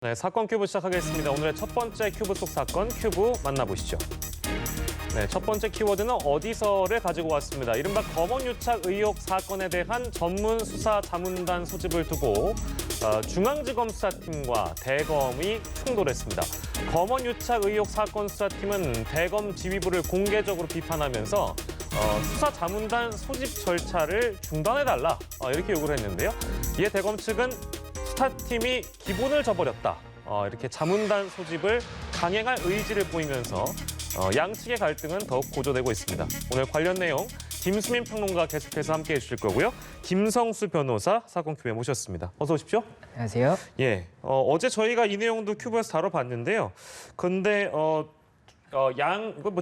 네, 사건 큐브 시작하겠습니다. 오늘의 첫 번째 큐브 속 사건 큐브 만나보시죠. 네, 첫 번째 키워드는 어디서를 가지고 왔습니다. 이른바 검언유착 의혹 사건에 대한 전문 수사 자문단 소집을 두고 중앙지검 수사팀과 대검이 충돌했습니다. 검언유착 의혹 사건 수사팀은 대검 지휘부를 공개적으로 비판하면서 수사 자문단 소집 절차를 중단해달라 이렇게 요구를 했는데요. 이에 대검 측은 수사팀이 기본을 저버렸다. 이렇게 자문단 소집을 강행할 의지를 보이면서 양측의 갈등은 더욱 고조되고 있습니다. 오늘 관련 내용 김수민 평론가 계속해서 함께해 주실 거고요. 김성수 변호사 사건 큐브에 모셨습니다. 어서 오십시오. 안녕하세요. 예, 어제 저희가 이 내용도 큐브에서 다뤄봤는데요. 근데 뭐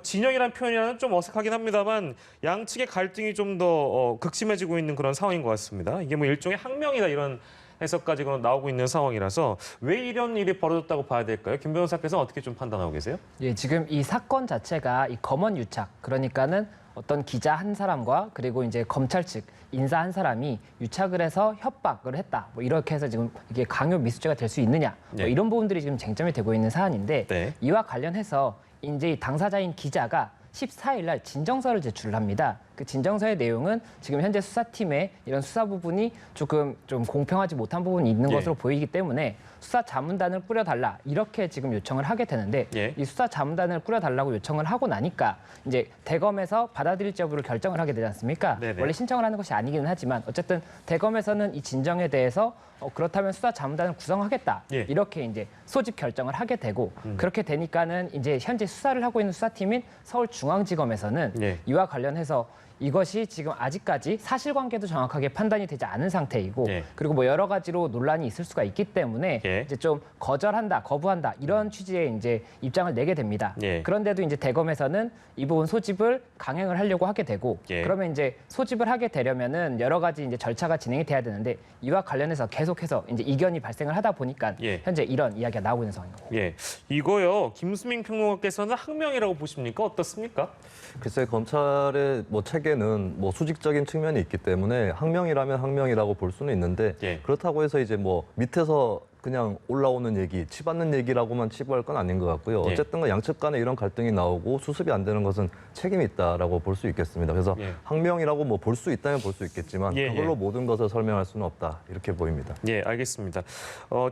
진영이라는 표현이라는 좀 어색하긴 합니다만 양측의 갈등이 좀 더 극심해지고 있는 그런 상황인 것 같습니다. 이게 뭐 일종의 항명이다 이런 해석까지 나오고 있는 상황이라서 왜 이런 일이 벌어졌다고 봐야 될까요? 김 변호사께서는 어떻게 좀 판단하고 계세요? 예, 지금 이 사건 자체가 이 검언 유착, 그러니까는 어떤 기자 한 사람과 그리고 이제 검찰 측 인사 한 사람이 유착을 해서 협박을 했다. 뭐 이렇게 해서 지금 이게 강요 미수죄가 될 수 있느냐. 네. 뭐 이런 부분들이 지금 쟁점이 되고 있는 사안인데 네. 이와 관련해서 이제 이 당사자인 기자가 14일 날 진정서를 제출을 합니다. 그 진정서의 내용은 지금 현재 수사팀의 이런 수사 부분이 조금 좀 공평하지 못한 부분이 있는 예. 것으로 보이기 때문에 수사 자문단을 꾸려달라 이렇게 지금 요청을 하게 되는데 예. 이 수사 자문단을 꾸려달라고 요청을 하고 나니까 이제 대검에서 받아들일지 여부를 결정을 하게 되지 않습니까? 네네. 원래 신청을 하는 것이 아니기는 하지만 어쨌든 대검에서는 이 진정에 대해서 그렇다면 수사 자문단을 구성하겠다 예. 이렇게 이제 소집 결정을 하게 되고 그렇게 되니까는 이제 현재 수사를 하고 있는 수사팀인 서울중앙지검에서는 예. 이와 관련해서 이것이 지금 아직까지 사실관계도 정확하게 판단이 되지 않은 상태이고 예. 그리고 뭐 여러 가지로 논란이 있을 수가 있기 때문에 예. 이제 좀 거절한다, 거부한다 이런 취지의 이제 입장을 내게 됩니다. 예. 그런데도 이제 대검에서는 이 부분 소집을 강행을 하려고 하게 되고 예. 그러면 이제 소집을 하게 되려면은 여러 가지 이제 절차가 진행이 돼야 되는데 이와 관련해서 계속해서 이제 이견이 발생을 하다 보니까 예. 현재 이런 이야기가 나오고 있는 상황인 거고. 예, 이거요. 김수민 평론가께서는 항명이라고 보십니까? 어떻습니까? 글쎄 검찰의 뭐 체계는 뭐 수직적인 측면이 있기 때문에 항명이라면 항명이라고 볼 수는 있는데 예. 그렇다고 해서 이제 뭐 밑에서 그냥 올라오는 얘기, 치받는 얘기라고만 치부할 건 아닌 것 같고요. 예. 어쨌든 간 양측 간에 이런 갈등이 나오고 수습이 안 되는 것은 책임이 있다라고 볼 수 있겠습니다. 그래서 예. 항명이라고 뭐 볼 수 있다면 볼 수 있겠지만 예, 그걸로 예. 모든 것을 설명할 수는 없다 이렇게 보입니다. 예, 알겠습니다.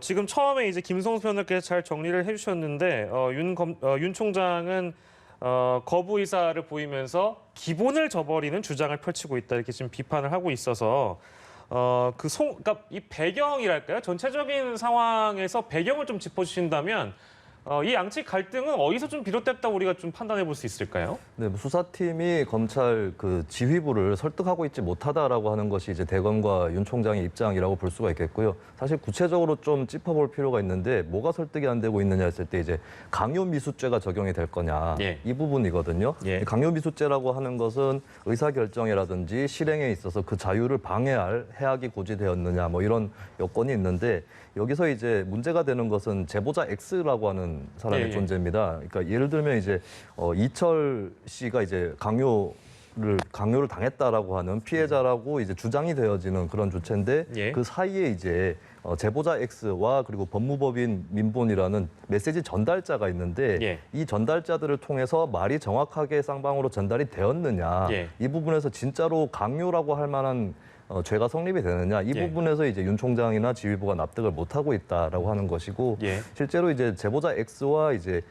지금 처음에 이제 김성수 변호사께서 잘 정리를 해주셨는데 윤 총장은 거부 의사를 보이면서 기본을 저버리는 주장을 펼치고 있다 이렇게 지금 비판을 하고 있어서 그러니까 이 배경이랄까요? 전체적인 상황에서 배경을 좀 짚어주신다면 이 양측 갈등은 어디서 좀 비롯됐다고 우리가 좀 판단해 볼 수 있을까요? 네, 뭐 수사팀이 검찰 그 지휘부를 설득하고 있지 못하다라고 하는 것이 이제 대검과 윤 총장의 입장이라고 볼 수가 있겠고요. 사실 구체적으로 좀 짚어볼 필요가 있는데 뭐가 설득이 안 되고 있느냐 했을 때 이제 강요미수죄가 적용이 될 거냐 예. 이 부분이거든요. 예. 강요미수죄라고 하는 것은 의사결정이라든지 실행에 있어서 그 자유를 방해할 해악이 고지되었느냐 뭐 이런 요건이 있는데 여기서 이제 문제가 되는 것은 제보자 X라고 하는 사람의 예, 예. 존재입니다. 그러니까 예를 들면 이제 이철 씨가 이제 강요를 당했다라고 하는 피해자라고 이제 주장이 되어지는 그런 주체인데 예. 그 사이에 이제 제보자 X와 그리고 법무법인 민본이라는 메시지 전달자가 있는데 예. 이 전달자들을 통해서 말이 정확하게 쌍방으로 전달이 되었느냐 예. 이 부분에서 진짜로 강요라고 할 만한 죄가 성립이 되느냐 이 예. 부분에서 이제 윤 총장이나 지휘부가 납득을 못 하고 있다라고 하는 것이고 예. 실제로 이제 제보자 X와 이제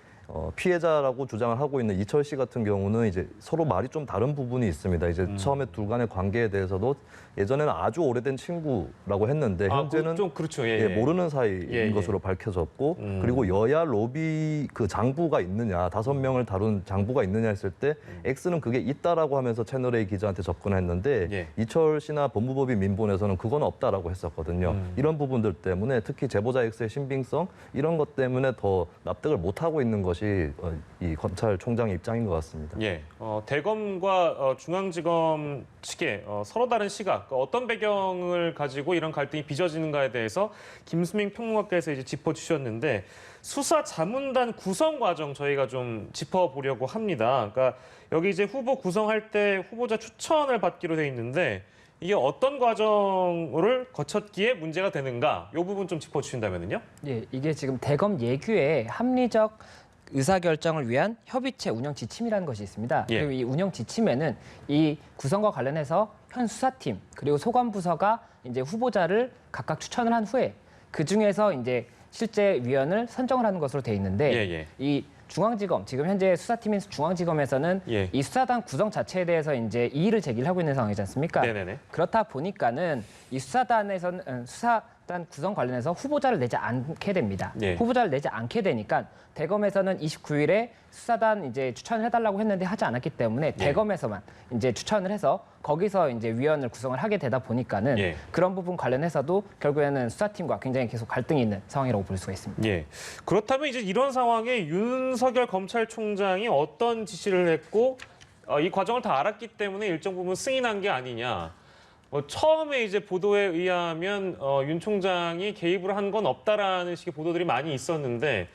피해자라고 주장을 하고 있는 이철 씨 같은 경우는 이제 서로 말이 좀 다른 부분이 있습니다. 이제 처음에 둘 간의 관계에 대해서도 예전에는 아주 오래된 친구라고 했는데 현재는 좀 그렇죠. 예, 예, 예. 모르는 사이인 예, 예. 것으로 밝혀졌고 그리고 여야 로비 그 장부가 있느냐 5명을 다룬 장부가 있느냐 했을 때 X는 그게 있다라고 하면서 채널A 기자한테 접근했는데 예. 이철 씨나 법무법인 민본에서는 그건 없다라고 했었거든요. 이런 부분들 때문에 특히 제보자 X의 신빙성 이런 것 때문에 더 납득을 못 하고 있는 것이 이 검찰총장의 입장인 것 같습니다. 예, 대검과 중앙지검 측의 서로 다른 시각, 어떤 배경을 가지고 이런 갈등이 빚어지는가에 대해서 김수민 평론가께서 이제 짚어주셨는데 수사 자문단 구성 과정 저희가 좀 짚어보려고 합니다. 그러니까 여기 이제 후보 구성할 때 후보자 추천을 받기로 돼 있는데 이게 어떤 과정을 거쳤기에 문제가 되는가? 이 부분 좀 짚어주신다면요. 예, 이게 지금 대검 예규에 합리적 의사결정을 위한 협의체 운영 지침이라는 것이 있습니다. 예. 그리고 이 운영 지침에는 이 구성과 관련해서 현 수사팀 그리고 소관부서가 이제 후보자를 각각 추천을 한 후에 그 중에서 이제 실제 위원을 선정을 하는 것으로 돼 있는데 예, 예. 이 중앙지검 지금 현재 수사팀인 중앙지검에서는 예. 이 수사단 구성 자체에 대해서 이제 이의를 제기를 하고 있는 상황이지 않습니까? 네네네. 그렇다 보니까는 이 수사단 구성 관련해서 후보자를 내지 않게 됩니다. 예. 후보자를 내지 않게 되니까 대검에서는 29일에 수사단 이제 추천을 해달라고 했는데 하지 않았기 때문에 대검에서만 이제 추천을 해서 거기서 이제 위원을 구성을 하게 되다 보니까는 예. 그런 부분 관련해서도 결국에는 수사팀과 굉장히 계속 갈등이 있는 상황이라고 볼 수가 있습니다. 예. 그렇다면 이제 이런 상황에 윤석열 검찰총장이 어떤 지시를 했고 이 과정을 다 알았기 때문에 일정 부분 승인한 게 아니냐. 처음에 이제 보도에 의하면 윤 총장이 개입을 한 건 없다라는 식의 보도들이 많이 있었는데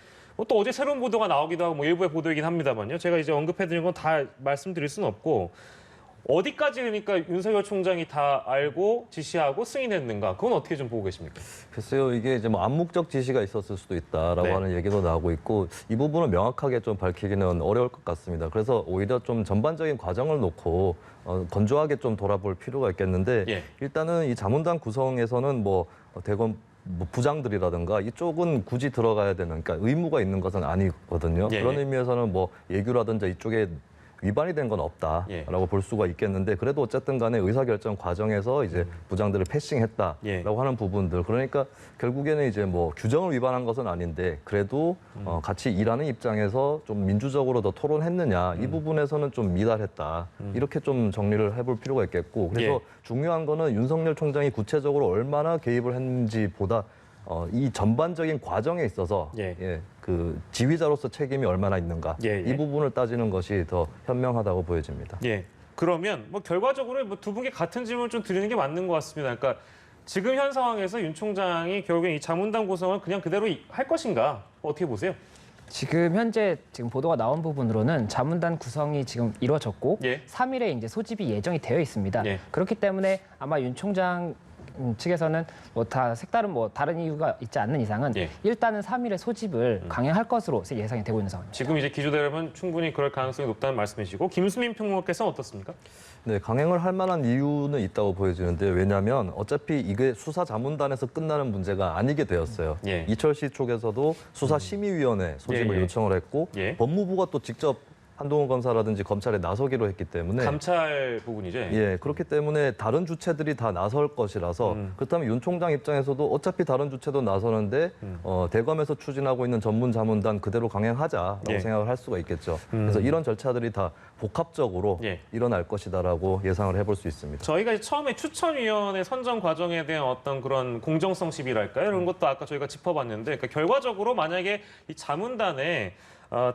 또 어제 새로운 보도가 나오기도 하고 일부의 보도이긴 합니다만요. 제가 이제 언급해드린 건 다 말씀드릴 수는 없고 어디까지 그러니까 윤석열 총장이 다 알고 지시하고 승인했는가? 그건 어떻게 좀 보고 계십니까? 글쎄요, 이게 이제 뭐 암묵적 지시가 있었을 수도 있다라고 네. 하는 얘기도 나오고 있고 이 부분을 명확하게 좀 밝히기는 어려울 것 같습니다. 그래서 오히려 좀 전반적인 과정을 놓고 건조하게 좀 돌아볼 필요가 있겠는데 예. 일단은 이 자문단 구성에서는 뭐 대검 뭐 부장들이라든가 이쪽은 굳이 들어가야 되는 그러니까 의무가 있는 것은 아니거든요. 예. 그런 의미에서는 뭐 예규라든지 이쪽에 위반이 된 건 없다라고 예. 볼 수가 있겠는데 그래도 어쨌든 간에 의사결정 과정에서 이제 부장들을 패싱했다라고 예. 하는 부분들 그러니까 결국에는 이제 뭐 규정을 위반한 것은 아닌데 그래도 같이 일하는 입장에서 좀 민주적으로 더 토론했느냐 이 부분에서는 좀 미달했다 이렇게 좀 정리를 해볼 필요가 있겠고 그래서 예. 중요한 거는 윤석열 총장이 구체적으로 얼마나 개입을 했는지보다 이 전반적인 과정에 있어서 예. 그 지휘자로서 책임이 얼마나 있는가 예, 예. 이 부분을 따지는 것이 더 현명하다고 보여집니다. 예. 그러면 뭐 결과적으로 뭐 두 분께 같은 질문을 좀 드리는 게 맞는 것 같습니다. 그러니까 지금 현 상황에서 윤 총장이 결국엔 이 자문단 구성을 그냥 그대로 할 것인가? 어떻게 보세요? 지금 현재 보도가 나온 부분으로는 자문단 구성이 지금 이루어졌고 예. 3일에 이제 소집이 예정이 되어 있습니다. 예. 그렇기 때문에 아마 윤 총장 측에서는 뭐 다 색다른 뭐 다른 이유가 있지 않는 이상은 예. 일단은 3일에 소집을 강행할 것으로 예상이 되고 있는 상황입니다. 지금 이제 기조대로면 충분히 그럴 가능성이 높다는 말씀이시고 김수민 평론가께서는 어떻습니까? 네, 강행을 할 만한 이유는 있다고 보여지는데 왜냐하면 어차피 이게 수사자문단에서 끝나는 문제가 아니게 되었어요. 예. 이철 씨 쪽에서도 수사심의위원회 소집을 예, 예. 요청을 했고 예. 법무부가 또 직접 한동훈 검사라든지 검찰에 나서기로 했기 때문에 감찰 부분이죠. 예, 그렇기 때문에 다른 주체들이 다 나설 것이라서 그렇다면 윤 총장 입장에서도 어차피 다른 주체도 나서는데 대검에서 추진하고 있는 전문자문단 그대로 강행하자라고 예. 생각을 할 수가 있겠죠. 그래서 이런 절차들이 다 복합적으로 예. 일어날 것이다라고 예상을 해볼 수 있습니다. 저희가 이제 처음에 추천위원회 선정 과정에 대한 어떤 그런 공정성 시비랄까요? 이런 것도 아까 저희가 짚어봤는데 그러니까 결과적으로 만약에 이 자문단에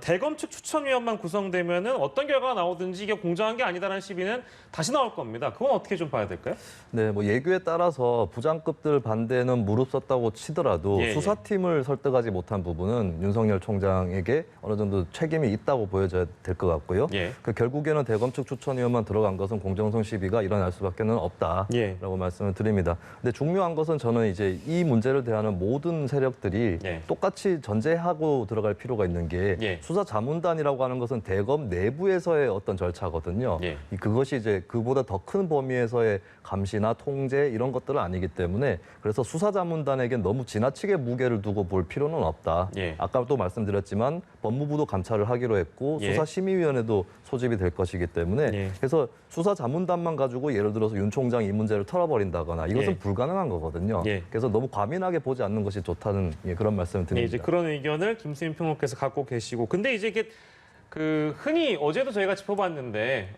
대검 측 추천위원만 구성되면은 어떤 결과가 나오든지 이게 공정한 게 아니다라는 시비는 다시 나올 겁니다. 그건 어떻게 좀 봐야 될까요? 네, 뭐 예규에 따라서 부장급들 반대는 무릅썼다고 치더라도 예, 예. 수사팀을 설득하지 못한 부분은 윤석열 총장에게 어느 정도 책임이 있다고 보여져야 될 것 같고요. 예. 그 결국에는 대검 측 추천위원만 들어간 것은 공정성 시비가 일어날 수밖에는 없다라고 예. 말씀을 드립니다. 근데 중요한 것은 저는 이제 이 문제를 대하는 모든 세력들이 예. 똑같이 전제하고 들어갈 필요가 있는 게 예. 수사자문단이라고 하는 것은 대검 내부에서의 어떤 절차거든요. 예. 그것이 이제 그보다 더 큰 범위에서의 감시나 통제 이런 것들은 아니기 때문에 그래서 수사자문단에겐 너무 지나치게 무게를 두고 볼 필요는 없다. 예. 아까도 말씀드렸지만 법무부도 감찰을 하기로 했고 예. 수사심의위원회도 소집이 될 것이기 때문에 예. 그래서 수사자문단만 가지고 예를 들어서 윤 총장이 이 문제를 털어버린다거나 이것은 예. 불가능한 거거든요. 예. 그래서 너무 과민하게 보지 않는 것이 좋다는 그런 말씀을 네, 드립니다. 이제 그런 의견을 김수민 평론가께서 갖고 계시고, 근데 이제 이게 그 흔히 어제도 저희가 짚어봤는데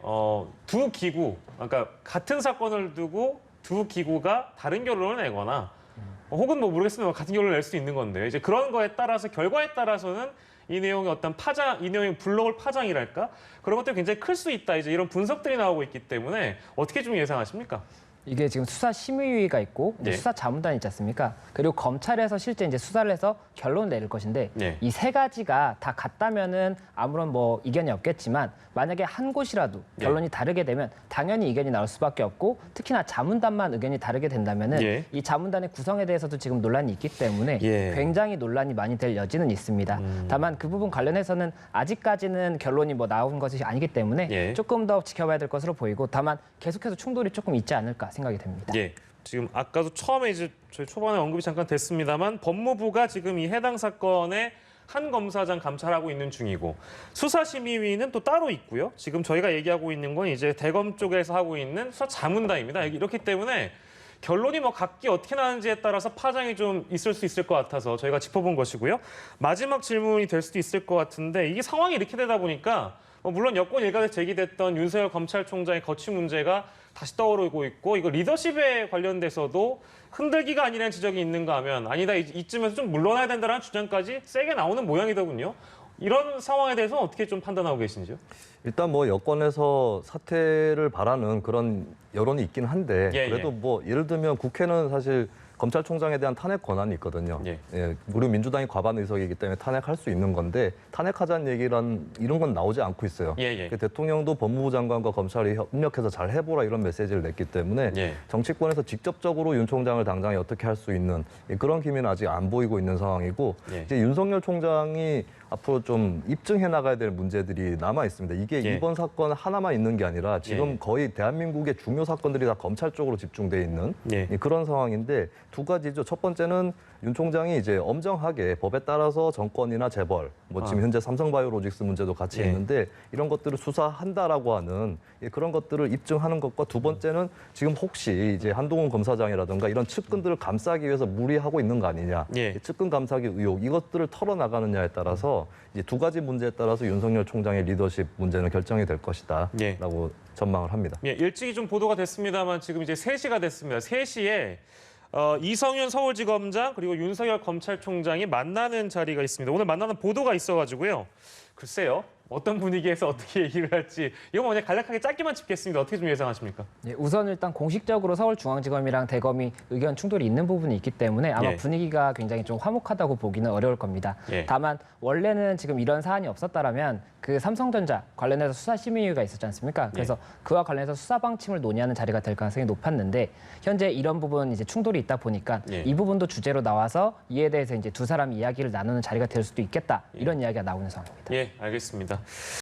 두 기구, 그러니까 같은 사건을 두고 두 기구가 다른 결론을 내거나 혹은 뭐 모르겠습니다, 같은 결론을 낼 수 있는 건데 이제 그런 거에 따라서 결과에 따라서는 이 내용의 어떤 파장, 이 내용의 불러올 파장이랄까 그런 것들이 굉장히 클 수 있다. 이제 이런 분석들이 나오고 있기 때문에 어떻게 좀 예상하십니까? 이게 지금 수사심의위가 있고 이제 네. 수사자문단이 있지 않습니까? 그리고 검찰에서 실제 이제 수사를 해서 결론을 내릴 것인데 네. 이 세 가지가 다 같다면은 아무런 뭐 이견이 없겠지만 만약에 한 곳이라도 결론이 다르게 되면 당연히 이견이 나올 수밖에 없고 특히나 자문단만 의견이 다르게 된다면은 예. 이 자문단의 구성에 대해서도 지금 논란이 있기 때문에 예. 굉장히 논란이 많이 될 여지는 있습니다. 다만 그 부분 관련해서는 아직까지는 결론이 뭐 나온 것이 아니기 때문에 예. 조금 더 지켜봐야 될 것으로 보이고 다만 계속해서 충돌이 조금 있지 않을까 생각이 됩니다. 예. 지금 아까도 처음에 이제 저희 초반에 언급이 잠깐 됐습니다만 법무부가 지금 이 해당 사건의 한 검사장 감찰하고 있는 중이고 수사심의위는 또 따로 있고요. 지금 저희가 얘기하고 있는 건 이제 대검 쪽에서 하고 있는 수사자문단입니다. 이렇기 때문에 결론이 뭐 각기 어떻게 나는지에 따라서 파장이 좀 있을 수 있을 것 같아서 저희가 짚어본 것이고요. 마지막 질문이 될 수도 있을 것 같은데 이게 상황이 이렇게 되다 보니까 물론 여권 일각에서 제기됐던 윤석열 검찰총장의 거취 문제가 다시 떠오르고 있고 이거 리더십에 관련돼서도 흔들기가 아니라는 지적이 있는가 하면 아니다 이쯤에서 좀 물러나야 된다는 주장까지 세게 나오는 모양이더군요. 이런 상황에 대해서 어떻게 좀 판단하고 계신지요? 일단 뭐 여권에서 사퇴를 바라는 그런 여론이 있긴 한데 예, 그래도 뭐 예를 들면 국회는 사실 검찰총장에 대한 탄핵 권한이 있거든요. 예. 그리고 민주당이 과반 의석이기 때문에 탄핵할 수 있는 건데 탄핵하자는 얘기란 이런 건 나오지 않고 있어요. 예. 대통령도 법무부 장관과 검찰이 협력해서 잘 해보라 이런 메시지를 냈기 때문에 예. 정치권에서 직접적으로 윤 총장을 당장에 어떻게 할 수 있는 그런 기미는 아직 안 보이고 있는 상황이고 예. 이제 윤석열 총장이 앞으로 좀 입증해 나가야 될 문제들이 남아 있습니다. 이게 예. 이번 사건 하나만 있는 게 아니라 지금 예. 거의 대한민국의 중요 사건들이 다 검찰 쪽으로 집중돼 있는 예. 그런 상황인데 두 가지죠. 첫 번째는 윤 총장이 이제 엄정하게 법에 따라서 정권이나 재벌, 뭐 지금 현재 삼성바이오로직스 문제도 같이 예. 있는데 이런 것들을 수사한다라고 하는 그런 것들을 입증하는 것과 두 번째는 지금 혹시 이제 한동훈 검사장이라든가 이런 측근들을 감싸기 위해서 무리하고 있는 거 아니냐, 예. 측근 감싸기 의혹 이것들을 털어나가느냐에 따라서 이제 두 가지 문제에 따라서 윤석열 총장의 리더십 문제는 결정이 될 것이다라고 예. 전망을 합니다. 예, 일찍이 좀 보도가 됐습니다만 지금 이제 3시가 됐습니다. 3시에 이성윤 서울지검장 그리고 윤석열 검찰총장이 만나는 자리가 있습니다. 오늘 만나는 보도가 있어가지고요. 글쎄요. 어떤 분위기에서 어떻게 얘기를 할지 이거 뭐 그냥 간략하게 짧게만 짚겠습니다. 어떻게 좀 예상하십니까? 예, 우선 일단 공식적으로 서울중앙지검이랑 대검이 의견 충돌이 있는 부분이 있기 때문에 아마 예. 분위기가 굉장히 좀 화목하다고 보기는 어려울 겁니다. 예. 다만 원래는 지금 이런 사안이 없었다라면 그 삼성전자 관련해서 수사심의위가 있었지 않습니까? 그래서 그와 관련해서 수사 방침을 논의하는 자리가 될 가능성이 높았는데 현재 이런 부분 이제 충돌이 있다 보니까 예. 이 부분도 주제로 나와서 이에 대해서 이제 두 사람이 이야기를 나누는 자리가 될 수도 있겠다 이런 이야기가 나오는 상황입니다. 예, 알겠습니다.